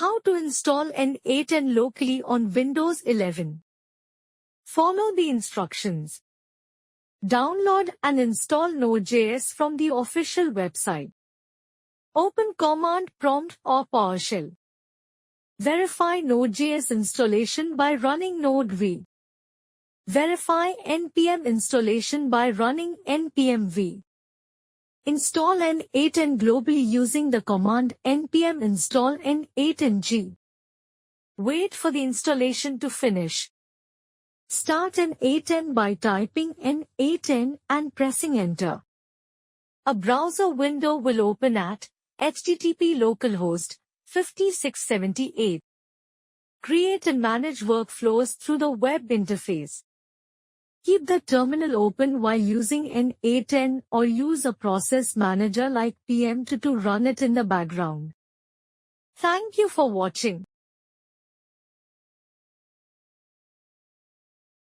How to install n8n locally on Windows 11. Follow the instructions. Download and install Node.js from the official website. Open Command Prompt or PowerShell. Verify Node.js installation by running node-v. Verify npm installation by running npm-v. Install n8n globally using the command npm install n8ng. Wait for the installation to finish. Start n8n by typing n8n and pressing enter. A browser window will open at http localhost 5678. Create and manage workflows through the web interface. Keep the terminal open while using n8n or use a process manager like PM to run it in the background. Thank you for watching.